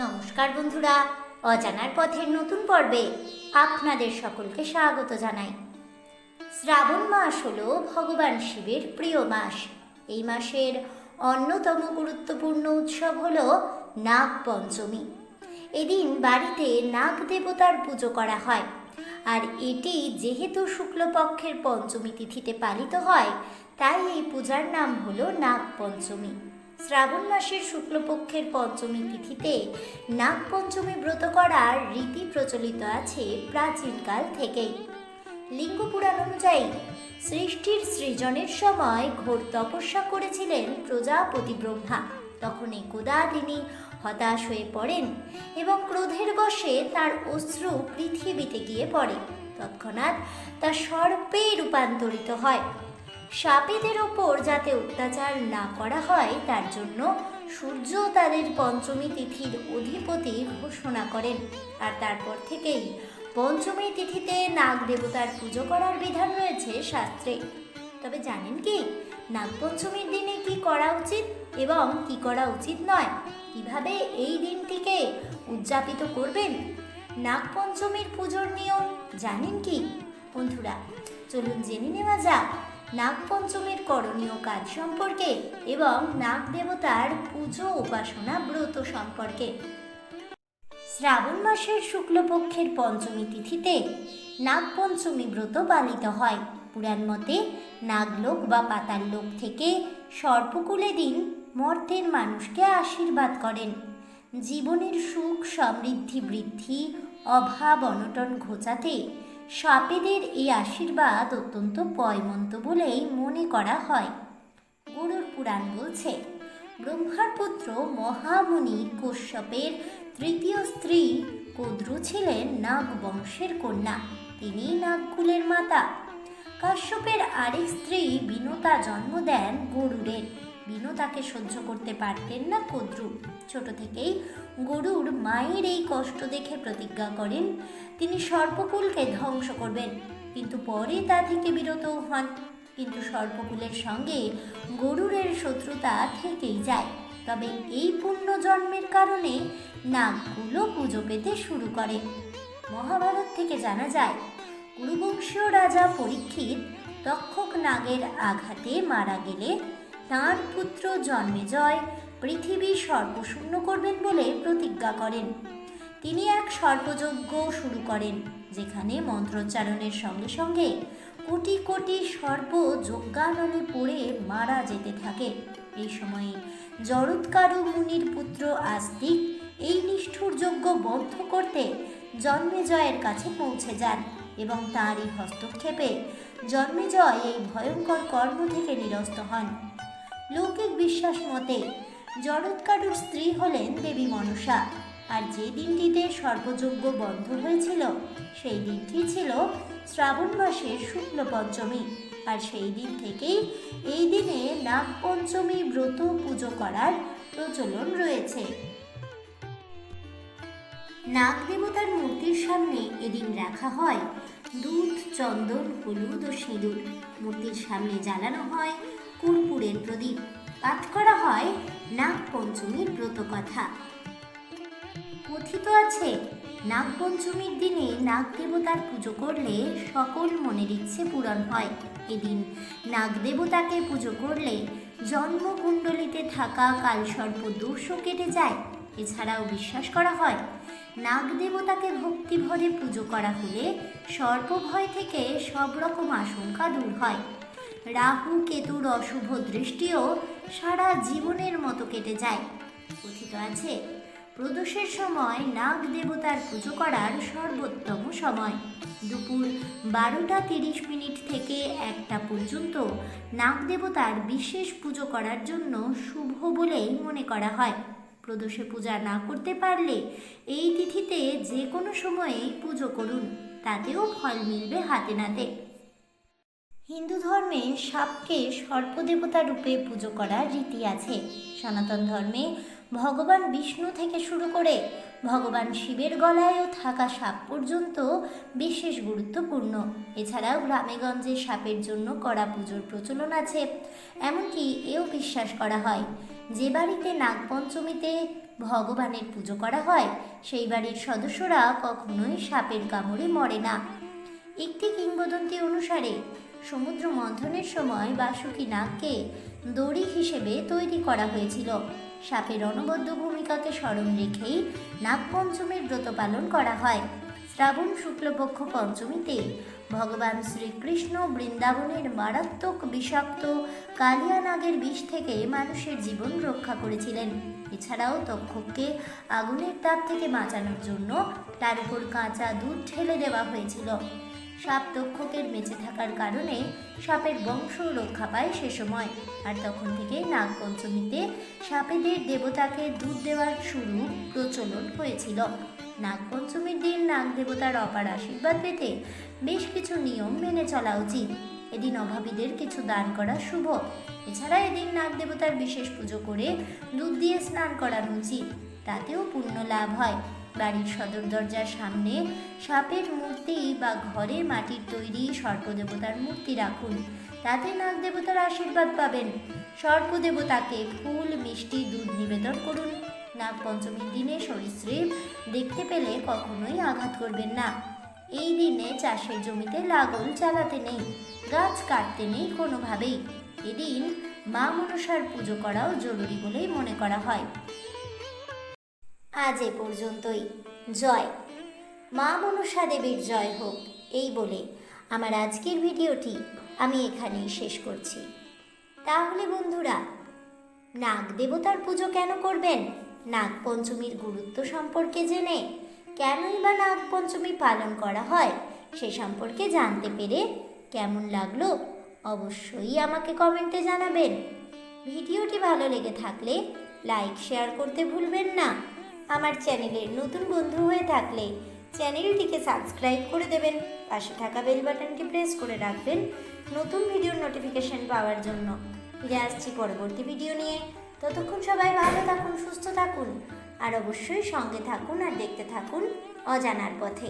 নমস্কার বন্ধুরা, অজানার পথের নতুন পর্বে আপনাদের সকলকে স্বাগত জানাই। শ্রাবণ মাস হলো ভগবান শিবের প্রিয় মাস। এই মাসের অন্যতম গুরুত্বপূর্ণ উৎসব হলো নাগ পঞ্চমী। এদিন বাড়িতে নাগ দেবতার পুজো করা হয়, আর এটি যেহেতু শুক্লপক্ষের পঞ্চমী তিথিতে পালিত হয়, তাই এই পূজার নাম হলো নাগ পঞ্চমী। শ্রাবণ মাসের শুক্লপক্ষের পঞ্চমী তিথিতে নাগ পঞ্চমী ব্রত করার রীতি প্রচলিত আছে প্রাচীনকাল থেকেই। লিঙ্গ পুরাণ অনুযায়ী সৃষ্টির সৃজনের সময় ঘোর তপস্যা করেছিলেন প্রজাপতি ব্রহ্মা। তখন একদা তিনি হতাশ হয়ে পড়েন এবং ক্রোধের বশে তার অশ্রু পৃথিবীতে গিয়ে পড়ে। তৎক্ষণাৎ তা সর্পে রূপান্তরিত হয়। সাপেদের ওপর যাতে অত্যাচার না করা হয় তার জন্য সূর্য তাদের পঞ্চমী তিথির অধিপতি ঘোষণা করেন, আর তারপর থেকেই পঞ্চমী তিথিতে নাগ দেবতার পুজো করার বিধান রয়েছে শাস্ত্রে। তবে জানেন কি, নাগপঞ্চমীর দিনে কি করা উচিত এবং কি করা উচিত নয়? কিভাবে এই দিনটিকে উদযাপিত করবেন? নাগপঞ্চমীর পুজোর নিয়ম জানেন কি বন্ধুরা? চলুন জেনে নেওয়া যাক নাগপঞ্চমীর করণীয় কাজ সম্পর্কে এবং নাগ দেবতার পুজো উপাসনা ব্রত সম্পর্কে। শ্রাবণ মাসের শুক্লপক্ষের পঞ্চমী তিথিতে নাগপঞ্চমী ব্রত পালিত হয়। পুরাণ মতে নাগলোক বা পাতাল লোক থেকে সর্পকুলে দিন মর্তের মানুষকে আশীর্বাদ করেন। জীবনের সুখ সমৃদ্ধি বৃদ্ধি, অভাব অনটন ঘোচাতে সাপেদের এই আশীর্বাদ অত্যন্ত পয়মন্ত বলেই মনে করা হয়। গরুড় পুরাণ বলছে, ব্রহ্মার পুত্র মহামুনি কশ্যপের তৃতীয় স্ত্রী কদ্রু ছিলেন নাগ বংশের কন্যা। তিনি নাগকুলের মাতা। কাশ্যপের আরেক স্ত্রী বিনতা জন্ম দেন গরুড়ের। বিনতাকে সহ্য করতে পারতেন না কদ্রু। ছোট থেকেই গরুড় মায়ের এই কষ্ট দেখে প্রতিজ্ঞা করেন তিনি সর্পকুলকে ধ্বংস করবেন, কিন্তু পরে তা থেকে বিরত হন। কিন্তু সর্পকুলের সঙ্গে গরুড়ের শত্রুতা থেকেই যায়। তবে এই পুণ্যজন্মের কারণে নাগগুলো পুজো পেতে শুরু করে। মহাভারত থেকে জানা যায়, কুরুবংশীয় রাজা পরীক্ষিত তক্ষক নাগের আঘাতে মারা গেলে তাঁর পুত্র জন্মেজয় পৃথিবী সর্পশূন্য করবেন বলে প্রতিজ্ঞা করেন। তিনি এক সর্পযজ্ঞ শুরু করেন, যেখানে মন্ত্রোচ্চারণের সঙ্গে সঙ্গে কোটি কোটি সর্প যজ্ঞানলে পড়ে মারা যেতে থাকে। এই সময়ে জরৎকারু মুনির পুত্র আস্তিক এই নিষ্ঠুর যজ্ঞ বন্ধ করতে জন্মেজয়ের কাছে পৌঁছে যান এবং তাঁরই হস্তক্ষেপে জন্মেজয় এই ভয়ঙ্কর কর্ম থেকে নিরস্ত হন। লৌকিক বিশ্বাস মতে জরৎকারুর স্ত্রী হলেন দেবী মনসা, আর যে দিনটিতে সর্পযজ্ঞ বন্ধ হয়েছিল সেই দিনটি ছিল শ্রাবণ মাসের শুক্ল পঞ্চমী। আর সেই দিন থেকেই এই দিনে নাগপঞ্চমী ব্রত পুজো করার প্রচলন রয়েছে। নাগ দেবতার মূর্তির সামনে এদিন রাখা হয় দুধ, চন্দন, হলুদ ও সিঁদুর। মূর্তির সামনে জ্বালানো হয় কর্পূরের প্রদীপ। পাঠ করা হয় নাগপঞ্চমীর ব্রত কথা। কথিত আছে, নাগপঞ্চমীর দিনে নাগ দেবতার পুজো করলে সকল মনের ইচ্ছে পূরণ হয়। এদিন নাগ দেবতাকে পুজো করলে জন্মকুণ্ডলিতে থাকা কালসর্প দোষও কেটে যায়। এছাড়াও বিশ্বাস করা হয়, নাগ দেবতাকে ভক্তিভরে পুজো করা হলে সর্পভয় থেকে সব রকম আশঙ্কা দূর হয়। রাহু কেতুর অশুভ দৃষ্টিও সারা জীবনের মতো কেটে যায়। কথিত আছে, প্রদোষের সময় নাগ দেবতার পুজো করার সর্বোত্তম সময় দুপুর 12:30 থেকে 1টা পর্যন্ত নাগ দেবতার বিশেষ পুজো করার জন্য শুভ বলেই মনে করা হয়। প্রদোষে পূজা না করতে পারলে এই তিথিতে যে কোনো সময়েই পুজো করুন, তাতেও ফল মিলবে হাতে নাতে। হিন্দু ধর্মে সাপকে সর্পদেবতা রূপে পুজো করার রীতি আছে। সনাতন ধর্মে ভগবান বিষ্ণু থেকে শুরু করে ভগবান শিবের গলায়ও থাকা সাপ পর্যন্ত বিশেষ গুরুত্বপূর্ণ। এছাড়াও গ্রামেগঞ্জে সাপের জন্য করা পুজোর প্রচলন আছে। এমনকি এও বিশ্বাস করা হয়, যে বাড়িতে নাগপঞ্চমীতে ভগবানের পুজো করা হয় সেই বাড়ির সদস্যরা কখনোই সাপের কামড়ে মরে না। একটি কিংবদন্তি অনুসারে সমুদ্র মন্থনের সময় বাসুকী নাগকে দড়ি হিসেবে তৈরি করা হয়েছিল। সাপের অনবদ্য ভূমিকাকে স্মরণ রেখেই নাগপঞ্চমীর ব্রত পালন করা হয়। শ্রাবণ শুক্লপক্ষ পঞ্চমীতে ভগবান শ্রীকৃষ্ণ বৃন্দাবনের মারাত্মক বিষাক্ত কালিয়া নাগের বিষ থেকে মানুষের জীবন রক্ষা করেছিলেন। এছাড়াও তক্ষককে আগুনের তাপ থেকে বাঁচানোর জন্য তার উপর কাঁচা দুধ ঢেলে দেওয়া হয়েছিল। সাপ তক্ষকের বেঁচে থাকার কারণে সাপের বংশ রক্ষা পায় সে সময়। আর তখন থেকে নাগপঞ্চমীতে সাপেদের দেবতাকে দুধ দেওয়ার শুরু প্রচলন হয়েছিল। নাগপঞ্চমীর দিন নাগ দেবতার অপার আশীর্বাদ পেতে বেশ কিছু নিয়ম মেনে চলা উচিত। এদিন অভাবীদের কিছু দান করা শুভ। এছাড়া এদিন নাগ দেবতার বিশেষ পুজো করে দুধ দিয়ে স্নান করানো উচিত, তাতেও পুণ্য লাভ হয়। বাড়ির সদর দরজার সামনে সাপের মূর্তি বা ঘরে মাটির তৈরি সর্পদেবতার মূর্তি রাখুন, তাতে নাগ দেবতার আশীর্বাদ পাবেন। সর্পদেবতাকে ফুল, মিষ্টি, দুধ নিবেদন করুন। নাগপঞ্চমীর দিনে সরীসৃপ দেখতে পেলে কখনোই আঘাত করবেন না। এই দিনে চাষের জমিতে লাঙল চালাতে নেই, গাছ কাটতে নেই কোনোভাবেই। এদিন মা মনসার পুজো করাও জরুরি বলেই মনে করা হয়। আজ এ পর্যন্তই। জয় মা মনসা দেবীর জয় হোক, এই বলে আমার আজকের ভিডিওটি আমি এখানেই শেষ করছি। তাহলে বন্ধুরা, নাগ দেবতার পুজো কেন করবেন, নাগপঞ্চমীর গুরুত্ব সম্পর্কে জেনে কেনই বা নাগপঞ্চমী পালন করা হয় সে সম্পর্কে জানতে পেরে কেমন লাগলো অবশ্যই আমাকে কমেন্টে জানাবেন। ভিডিওটি ভালো লেগে থাকলে লাইক, শেয়ার করতে ভুলবেন না। আমার চ্যানেলের নতুন বন্ধু হয়ে থাকলে চ্যানেলটিকে সাবস্ক্রাইব করে দেবেন, পাশে থাকা বেল বাটনটি প্রেস করে রাখবেন নতুন ভিডিওর নোটিফিকেশন পাওয়ার জন্য। ফিরে আসছি পরবর্তী ভিডিও নিয়ে। ততক্ষণ সবাই ভালো থাকুন, সুস্থ থাকুন, আর অবশ্যই সঙ্গে থাকুন আর দেখতে থাকুন অজানার পথে।